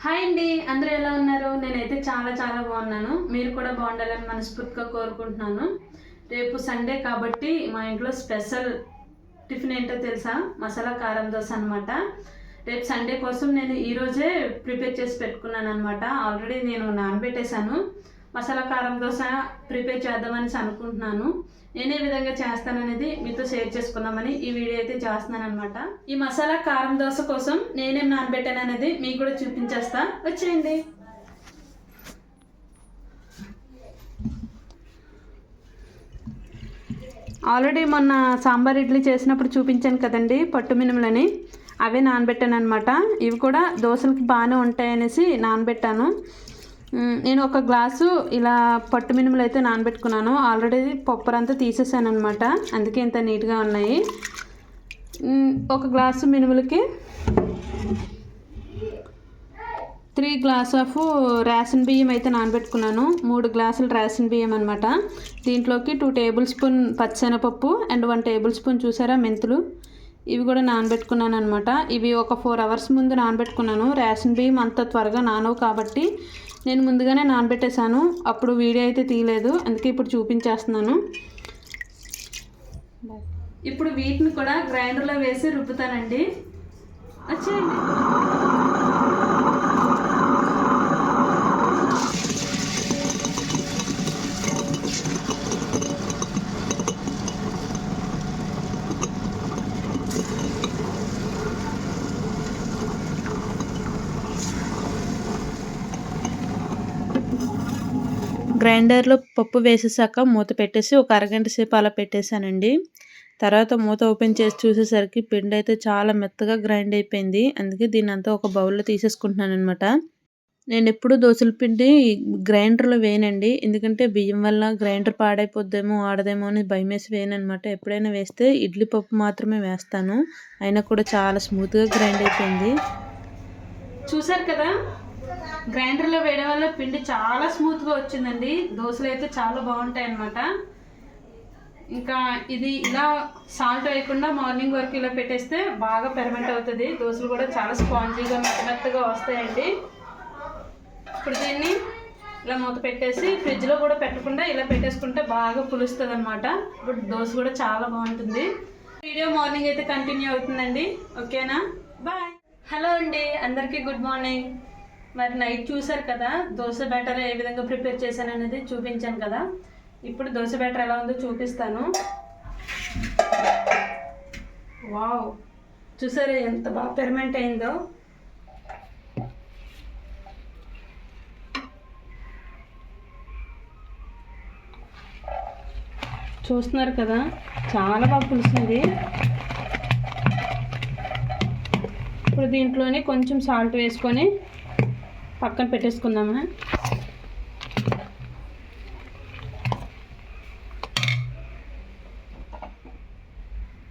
Hi అండి, అందరూ ఎలా ఉన్నారు? నేనైతే చాలా చాలా బాగున్నాను. మీరు కూడా బాగుండాలని మనస్ఫూర్తిగా కోరుకుంటున్నాను. రేపు సండే కాబట్టి మా ఇంట్లో స్పెషల్ టిఫిన్ ఏంటో తెలుసా? మసాలా కారం దోశ అనమాట. రేపు సండే కోసం నేను ఈరోజే ప్రిపేర్ చేసి పెట్టుకున్నాను అనమాట. ఆల్రెడీ నేను నానబెట్టేశాను. మసాలా కారం దోశ ప్రిపేర్ చేద్దామని అనుకుంటున్నాను. నేను ఏ విధంగా చేస్తాననేది మీతో షేర్ చేసుకుందామని ఈ వీడియో అయితే చేస్తున్నాను అనమాట. ఈ మసాలా కారం దోశ కోసం నేనేం నానబెట్టాను అనేది మీకు కూడా చూపించేస్తా, వచ్చేయండి. ఆల్రెడీ మొన్న సాంబార్ ఇడ్లీ చేసినప్పుడు చూపించాను కదండి పట్టు మినుములని, అవే నానబెట్టాను అనమాట. ఇవి కూడా దోశలకి బాగానే ఉంటాయనేసి నానబెట్టాను. నేను ఒక గ్లాసు ఇలా పట్టు మినుములు అయితే నానబెట్టుకున్నాను. ఆల్రెడీ పప్పురంతా తీసేసాను అనమాట, అందుకే ఇంత నీట్గా ఉన్నాయి. ఒక గ్లాసు మినుములకి 3 గ్లాస్ ఆఫ్ రేషన్ బియ్యం అయితే నానబెట్టుకున్నాను. 3 గ్లాసులు రేషన్ బియ్యం అనమాట. దీంట్లోకి 2 టేబుల్ స్పూన్ పచ్చెనపప్పు అండ్ 1 టేబుల్ స్పూన్ చూసారా మెంతులు, ఇవి కూడా నానబెట్టుకున్నాను అనమాట. ఇవి ఒక 4 అవర్స్ ముందు నానబెట్టుకున్నాను. రేషన్ బియ్యం అంత త్వరగా నానవు కాబట్టి నేను ముందుగానే నానబెట్టేశాను. అప్పుడు వీడియో అయితే తీయలేదు, అందుకే ఇప్పుడు చూపించేస్తున్నాను. ఇప్పుడు వీటిని కూడా గ్రైండర్లో వేసి రుబ్బుతానండి, వచ్చేయండి. గ్రైండర్లో పప్పు వేసేసాక మూత పెట్టేసి ఒక అరగంట సేపు అలా పెట్టేశానండి. తర్వాత మూత ఓపెన్ చేసి చూసేసరికి పిండి అయితే చాలా మెత్తగా గ్రైండ్ అయిపోయింది. అందుకే దీన్ని అంతా ఒక బౌల్లో తీసేసుకుంటున్నాను అనమాట. నేను ఎప్పుడు దోశల పిండి గ్రైండర్లో వేయనండి, ఎందుకంటే బియ్యం వల్ల గ్రైండర్ పాడైపోద్దేమో ఆడదేమో అని భయం వేసి వేయనమాట. ఎప్పుడైనా వేస్తే ఇడ్లీ పప్పు మాత్రమే వేస్తాను, అయినా కూడా చాలా స్మూత్గా గ్రైండ్ అయిపోయింది. చూసారు కదా, గ్రైండర్లో వేయడం వల్ల పిండి చాలా స్మూత్గా వచ్చిందండి. దోశలు అయితే చాలా బాగుంటాయి అన్నమాట. ఇంకా ఇది ఇలా సాల్ట్ వేయకుండా మార్నింగ్ వరకు ఇలా పెట్టేస్తే బాగా పెర్మనెంట్ అవుతుంది. దోశలు కూడా చాలా స్పాంజీగా మెత్తగా వస్తాయండి. ఇప్పుడు దీన్ని ఇలా మూత పెట్టేసి ఫ్రిడ్జ్లో కూడా పెట్టకుండా ఇలా పెట్టేసుకుంటే బాగా పులుస్తుంది అనమాట. ఇప్పుడు దోశ కూడా చాలా బాగుంటుంది. వీడియో మార్నింగ్ అయితే కంటిన్యూ అవుతుందండి, ఓకేనా? బాయ్. హలో అండి, అందరికీ గుడ్ మార్నింగ్. మరి నైట్ చూసారు కదా దోశ బ్యాటర్ ఏ విధంగా ప్రిపేర్ చేశాను అనేది చూపించాను కదా. ఇప్పుడు దోశ బ్యాటర్ ఎలా ఉందో చూపిస్తాను. వావ్, చూసారా ఎంత బాగా పెర్మనెంట్ అయిందో. చూస్తున్నారు కదా, చాలా బాగా పులిసింది. ఇప్పుడు దీంట్లోనే కొంచెం సాల్ట్ వేసుకొని పక్కన పెట్టేసుకుందామా.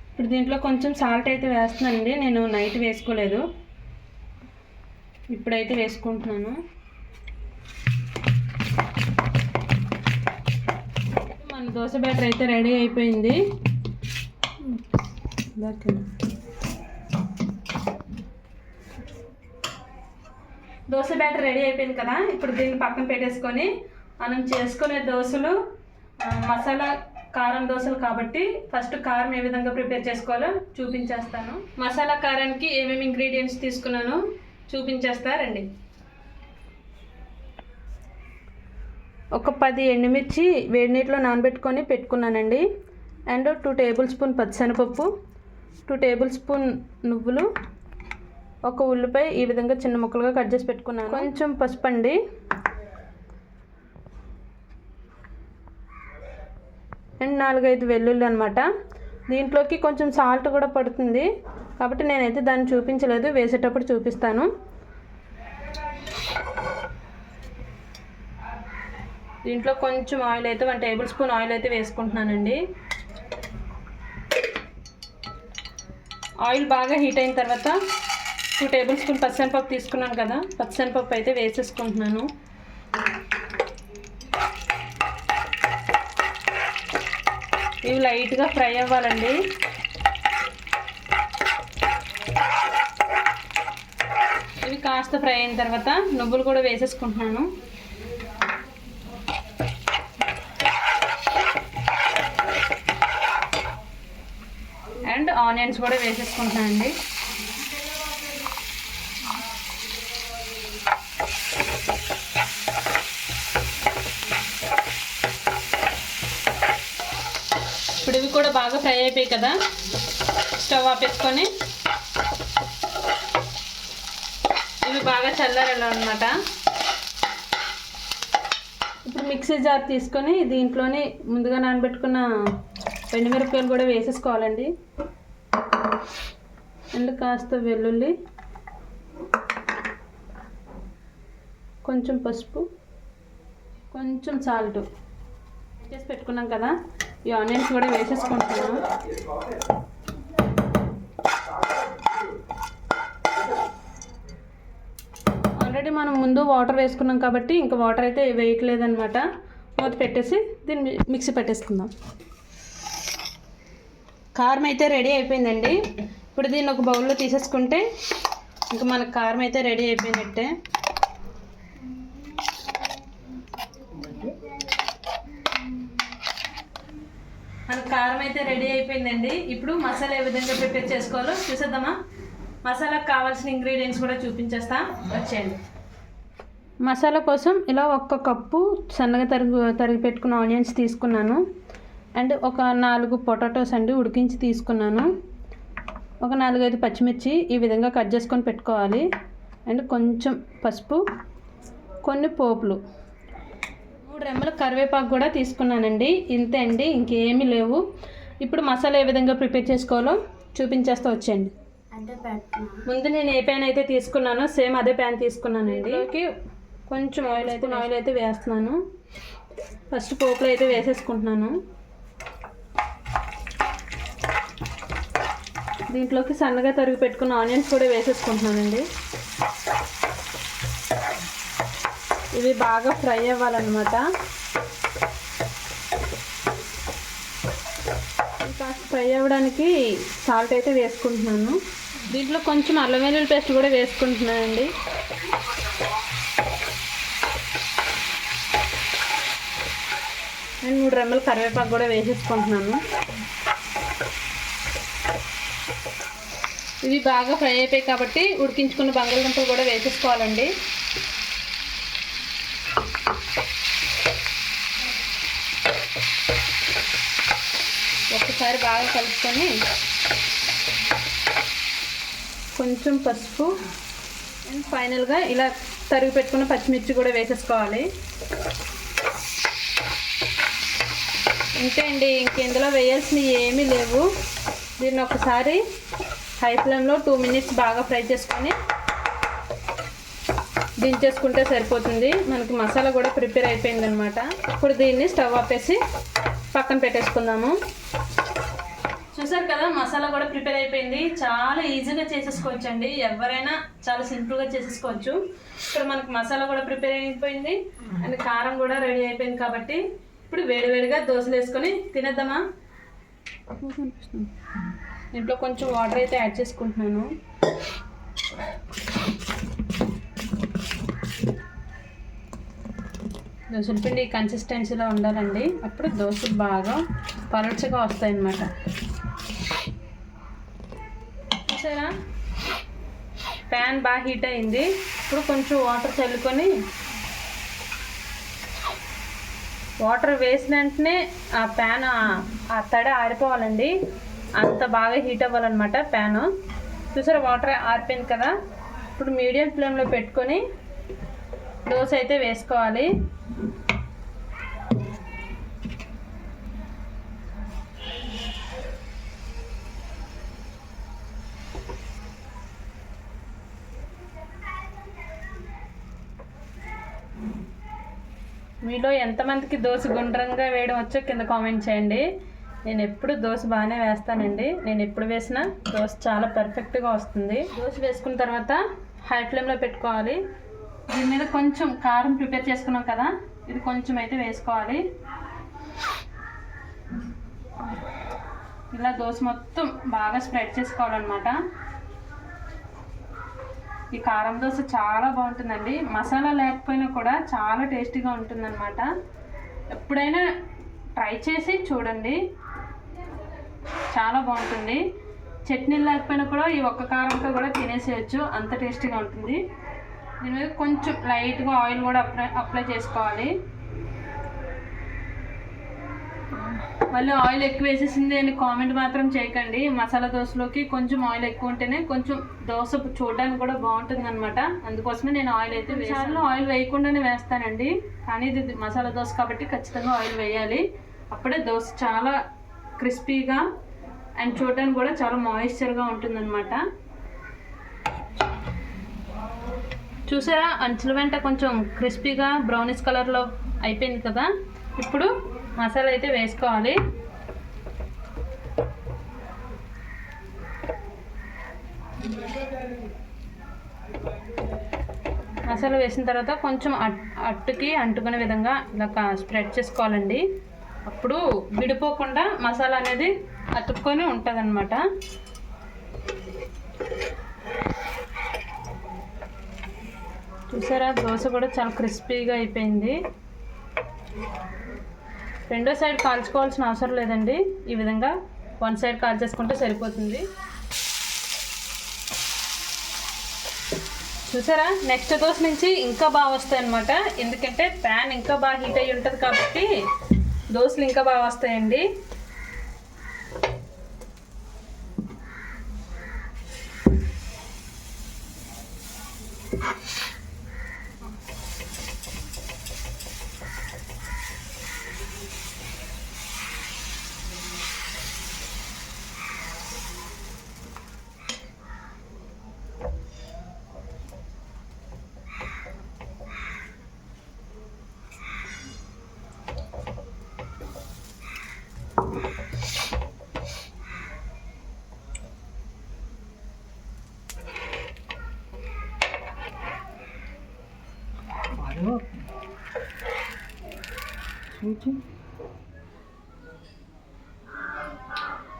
ఇప్పుడు దీంట్లో కొంచెం సాల్ట్ అయితే వేస్తున్నానండి, నేను నైట్ వేసుకోలేదు, ఇప్పుడైతే వేసుకుంటున్నాను. మన దోశ బ్యాటర్ అయితే రెడీ అయిపోయింది. దోశ బ్యాటర్ రెడీ అయిపోయింది కదా. ఇప్పుడు దీన్ని పక్కన పెట్టేసుకొని మనం చేసుకునే దోశలు మసాలా కారం దోశలు కాబట్టి ఫస్ట్ కారం ఏ విధంగా ప్రిపేర్ చేసుకోవాలో చూపించేస్తాను. మసాలా కారానికి ఏమేమి ఇంగ్రీడియంట్స్ తీసుకున్నానో చూపించేస్తారండి. ఒక 10 ఎండుమిర్చి వేడి నీటిలో నానబెట్టుకొని పెట్టుకున్నానండి. అండ్ 2 టేబుల్ స్పూన్ పచ్చిశనగపప్పు, 2 టేబుల్ స్పూన్ నువ్వులు, ఒక ఉల్లిపాయ ఈ విధంగా చిన్న ముక్కలుగా కట్ చేసి పెట్టుకున్నాను. కొంచెం పసుపు అండి, అండ్ 4-5 వెల్లుల్లి అనమాట. దీంట్లోకి కొంచెం సాల్ట్ కూడా పడుతుంది కాబట్టి నేనైతే దాన్ని చూపించలేదు, వేసేటప్పుడు చూపిస్తాను. దీంట్లో కొంచెం ఆయిల్ అయితే 1 టేబుల్ స్పూన్ ఆయిల్ అయితే వేసుకుంటున్నానండి. ఆయిల్ బాగా హీట్ అయిన తర్వాత 2 టేబుల్ స్పూన్ పచ్చిశనగపప్పు తీసుకున్నాను కదా, పచ్చిశనగపప్పు అయితే వేసేసుకుంటున్నాను. ఇవి లైట్గా ఫ్రై అవ్వాలండి. ఇవి కాస్త ఫ్రై అయిన తర్వాత నువ్వులు కూడా వేసేసుకుంటున్నాను. అండ్ ఆనియన్స్ కూడా వేసేసుకుంటున్నాను అండి. ఇప్పుడు ఇవి కూడా బాగా ఫ్రై అయిపోయాయి కదా, స్టవ్ ఆపేసుకొని ఇవి బాగా చల్లారాలన్నమాట. ఇప్పుడు మిక్సీ జార్ తీసుకొని దీంట్లోనే ముందుగా నానబెట్టుకున్న ఎండుమిరపకాయలు కూడా వేసేసుకోవాలండి. అండ్ కాస్త వెల్లుల్లి, కొంచెం పసుపు, కొంచెం సాల్ట్ చేసి పెట్టుకున్నాం కదా, ఈ ఆనియన్స్ కూడా వేసేసుకుంటున్నాను. ఆల్రెడీ మనం ముందు వాటర్ వేసుకున్నాం కాబట్టి ఇంకా వాటర్ అయితే వేయట్లేదన్నమాట. మూత పెట్టేసి దీన్ని మిక్సీ పెట్టేసుకుందాం. కారం అయితే రెడీ అయిపోయిందండి. ఇప్పుడు దీన్ని ఒక బౌల్లో తీసేసుకుంటే ఇంకా మనకు కారం అయితే రెడీ అయిపోయినట్టే. మన కారం అయితే రెడీ అయిపోయిందండి. ఇప్పుడు మసాలా ఏ విధంగా ప్రిపేర్ చేసుకోవాలో చూసేద్దామా. మసాలాకు కావాల్సిన ఇంగ్రీడియంట్స్ కూడా చూపించేస్తా, వచ్చేయండి. మసాలా కోసం ఇలా 1 కప్పు సన్నగా తరిగి పెట్టుకున్న ఆనియన్స్ తీసుకున్నాను. అండ్ ఒక 4 పొటాటోస్ అండి ఉడికించి తీసుకున్నాను. ఒక 4-5 పచ్చిమిర్చి ఈ విధంగా కట్ చేసుకొని పెట్టుకోవాలి. అండ్ కొంచెం పసుపు, కొన్ని పోపులు, 3 రెమ్మల కరివేపాకు కూడా తీసుకున్నానండి. ఇంతే అండి, ఇంకేమీ లేవు. ఇప్పుడు మసాలా ఏ విధంగా ప్రిపేర్ చేసుకోవాలో చూపించేస్తా, వచ్చేయండి. ముందు నేను ఏ ప్యాన్ అయితే తీసుకున్నానో సేమ్ అదే ప్యాన్ తీసుకున్నానండి. కొంచెం ఆయిల్ అయితే వేస్తున్నాను. ఫస్ట్ పోపులు అయితే వేసేసుకుంటున్నాను. దీంట్లోకి సన్నగా తరిగి పెట్టుకున్న ఆనియన్స్ కూడా వేసేసుకుంటున్నానండి. ఇవి బాగా ఫ్రై అవ్వాలన్నమాట. కాస్త ఫ్రై అవ్వడానికి సాల్ట్ అయితే వేసుకుంటున్నాను. దీంట్లో కొంచెం అల్లం వెల్లుల్లి పేస్ట్ కూడా వేసుకుంటున్నానండి. నేను 3 రెమ్మల కరివేపాకు కూడా వేసేసుకుంటున్నాను. ఇవి బాగా ఫ్రై అయిపోయాయి కాబట్టి ఉడికించుకున్న బంగాళదుంపలు కూడా వేసేసుకోవాలండి. ఒకసారి బాగా కలుపుకొని కొంచెం పసుపు అండ్ ఫైనల్గా ఇలా తరిగి పెట్టుకున్న పచ్చిమిర్చి కూడా వేసేసుకోవాలి. అంతే అండి, ఇంకెందులో వేయాల్సినవి ఏమీ లేవు. దీన్ని ఒకసారి హై ఫ్లేమ్లో 2 మినిట్స్ బాగా ఫ్రై చేసుకొని దించేసుకుంటే సరిపోతుంది. మనకి మసాలా కూడా ప్రిపేర్ అయిపోయింది అనమాట. ఇప్పుడు దీన్ని స్టవ్ ఆపేసి పక్కన పెట్టేసుకుందాము. చూసారు కదా, మసాలా కూడా ప్రిపేర్ అయిపోయింది. చాలా ఈజీగా చేసేసుకోవచ్చు అండి, ఎవరైనా చాలా సింపుల్గా చేసేసుకోవచ్చు. ఇప్పుడు మనకు మసాలా కూడా ప్రిపేర్ అయిపోయింది అండ్ కారం కూడా రెడీ అయిపోయింది కాబట్టి ఇప్పుడు వేడివేడిగా దోశలు వేసుకొని తినేద్దామా. దీంట్లో కొంచెం వాటర్ అయితే యాడ్ చేసుకుంటున్నాను. దోశల పిండి కన్సిస్టెన్సీలో ఉండాలండి, అప్పుడు దోశలు బాగా పలుచగా వస్తాయన్నమాట. చూసారా, ప్యాన్ బాగా హీట్ అయింది. ఇప్పుడు కొంచెం వాటర్ చల్లుకొని, వాటర్ వేసిన వెంటనే ఆ ప్యాన్ ఆ తడి ఆరిపోవాలండి, అంత బాగా హీట్ అవ్వాలన్నమాట ప్యాను. చూసారా, వాటర్ ఆరిపోయింది కదా. ఇప్పుడు మీడియం ఫ్లేమ్లో పెట్టుకొని దోశ అయితే వేసుకోవాలి. మీలో ఎంతమందికి దోశ గుండ్రంగా వేయడం వచ్చో కింద కామెంట్ చేయండి. నేను ఎప్పుడు దోశ బాగానే వేస్తానండి. నేను ఎప్పుడు వేసినా దోశ చాలా పర్ఫెక్ట్గా వస్తుంది. దోశ వేసుకున్న తర్వాత హై ఫ్లేమ్లో పెట్టుకోవాలి. దీని మీద కొంచెం కారం ప్రిపేర్ చేసుకున్నాం కదా, ఇది కొంచెం అయితే వేసుకోవాలి. ఇలా దోశ మొత్తం బాగా స్ప్రెడ్ చేసుకోవాలన్నమాట. ఈ కారం దోశ చాలా బాగుంటుందండి. మసాలా లేకపోయినా కూడా చాలా టేస్టీగా ఉంటుందన్నమాట. ఎప్పుడైనా ట్రై చేసి చూడండి, చాలా బాగుంటుంది. చట్నీలు లేకపోయినా కూడా ఈ ఒక్క కారంతో కూడా తినేసేయచ్చు, అంత టేస్టీగా ఉంటుంది. దీని మీద కొంచెం లైట్గా ఆయిల్ కూడా అప్లై చేసుకోవాలి. మళ్ళీ ఆయిల్ ఎక్కువ వేసేసింది అని కామెంట్ మాత్రం చేయకండి. మసాలా దోశలోకి కొంచెం ఆయిల్ ఎక్కువ ఉంటేనే కొంచెం దోశ చూడడానికి కూడా బాగుంటుంది అనమాట. అందుకోసమే నేను ఆయిల్ అయితే వేసాను. ఆయిల్ వేయకుండానే వేస్తానండి, కానీ ఇది మసాలా దోశ కాబట్టి ఖచ్చితంగా ఆయిల్ వేయాలి. అప్పుడే దోశ చాలా క్రిస్పీగా అండ్ చూడడానికి కూడా చాలా మాయిశ్చర్గా ఉంటుందన్నమాట. చూసారా, అంచుల వెంట కొంచెం క్రిస్పీగా బ్రౌనిష్ కలర్లో అయిపోయింది కదా. ఇప్పుడు మసాలా అయితే వేసుకోవాలి. మసాలా వేసిన తర్వాత కొంచెం అట్టుకి అంటుకునే విధంగా ఇలా స్ప్రెడ్ చేసుకోవాలండి. అప్పుడు విడిపోకుండా మసాలా అనేది అతుక్కొని ఉంటుంది అన్నమాట. చూసారా, దోశ కూడా చాలా క్రిస్పీగా అయిపోయింది. రెండో సైడ్ కాల్చుకోవాల్సిన అవసరం లేదండి, ఈ విధంగా వన్ సైడ్ కాల్చేసుకుంటే సరిపోతుంది. చూసారా, నెక్స్ట్ దోశ నుంచి ఇంకా బాగా వస్తాయి అన్నమాట. ఎందుకంటే ప్యాన్ ఇంకా బాగా హీట్ అయ్యి ఉంటుంది కాబట్టి దోశలు ఇంకా బాగా వస్తాయండి.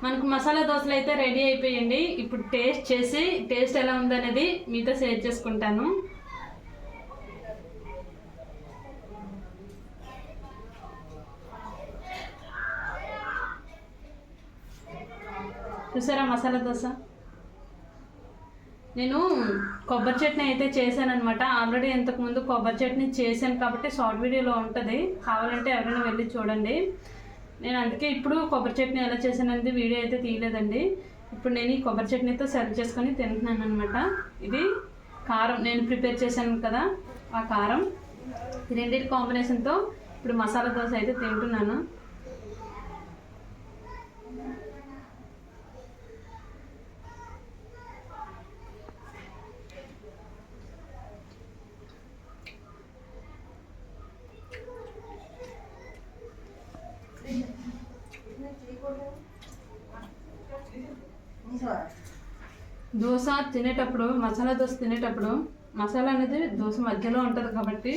మనకు మసాలా దోశలు అయితే రెడీ అయిపోయండి. ఇప్పుడు టేస్ట్ చేసి టేస్ట్ ఎలా ఉందనేది మీతో షేర్ చేసుకుంటాను. చూసారా మసాలా దోశ, నేను కొబ్బరి చట్నీ అయితే చేశాను అనమాట. ఆల్రెడీ ఇంతకుముందు కొబ్బరి చట్నీ చేశాను కాబట్టి షార్ట్ వీడియోలో ఉంటుంది, కావాలంటే ఎవరైనా వెళ్ళి చూడండి. నేను అందుకే ఇప్పుడు కొబ్బరి చట్నీ ఎలా చేశాననేది వీడియో అయితే తీయలేదండి. ఇప్పుడు నేను ఈ కొబ్బరి చట్నీతో సర్వ్ చేసుకొని తింటున్నాను అనమాట. ఇది కారం నేను ప్రిపేర్ చేశాను కదా, ఆ కారం, ఈ రెండింటి కాంబినేషన్తో ఇప్పుడు మసాలా దోశ అయితే తింటున్నాను. దోశ తినేటప్పుడు, మసాలా దోశ తినేటప్పుడు మసాలా అనేది దోశ మధ్యలో ఉంటుంది కాబట్టి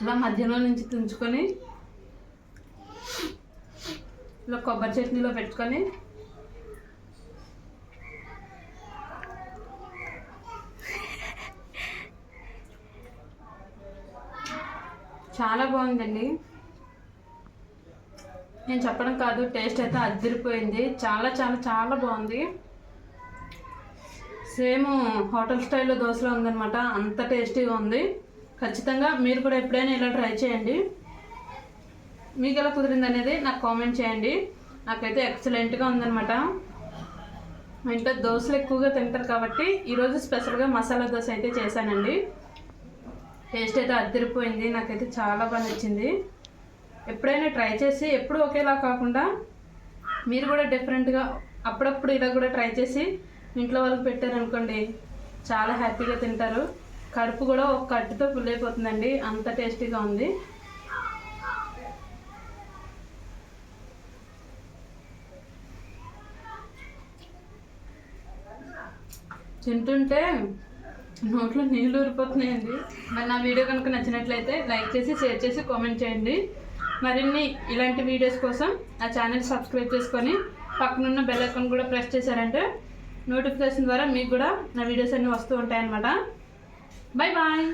ఇలా మధ్యలో నుంచి తుంచుకొని ఇలా కొబ్బరి చట్నీలో పెట్టుకొని చాలా బాగుందండి. నేను చెప్పడం కాదు, టేస్ట్ అయితే అదిరిపోయింది. చాలా చాలా చాలా బాగుంది. సేమ్ హోటల్ స్టైల్లో దోశలో ఉందన్నమాట, అంత టేస్టీగా ఉంది. ఖచ్చితంగా మీరు కూడా ఎప్పుడైనా ఇలా ట్రై చేయండి. మీకు ఎలా కుదిరింది అనేది నాకు కామెంట్ చేయండి. నాకైతే ఎక్సలెంట్గా ఉందన్నమాట. మా ఇంట్లో దోశలు ఎక్కువగా తింటారు కాబట్టి ఈరోజు స్పెషల్గా మసాలా దోశ అయితే చేశానండి. టేస్ట్ అయితే అదిరిపోయింది, నాకైతే చాలా బాగా నచ్చింది. ఎప్పుడైనా ట్రై చేసి, ఎప్పుడు ఒకేలా కాకుండా మీరు కూడా డిఫరెంట్గా అప్పుడప్పుడు ఇలా కూడా ట్రై చేసి ఇంట్లో వాళ్ళకి పెట్టారనుకోండి, చాలా హ్యాపీగా తింటారు. కడుపు కూడా ఒక కట్టుతో ఫుల్ అయిపోతుందండి, అంత టేస్టీగా ఉంది. తింటుంటే నోట్లో నీళ్ళు ఊరిపోతున్నాయండి. మరి నా వీడియో కనుక నచ్చినట్లయితే లైక్ చేసి, షేర్ చేసి, కామెంట్ చేయండి. మరిన్ని ఇలాంటి వీడియోస్ కోసం ఆ ఛానల్ సబ్స్క్రైబ్ చేసుకొని పక్కనున్న బెల్ ఐకాన్ కూడా ప్రెస్ చేశారంటే నోటిఫికేషన్ ద్వారా మీకు కూడా నా వీడియోస్ అన్నీ వస్తూ ఉంటాయన్నమాట. Bye bye.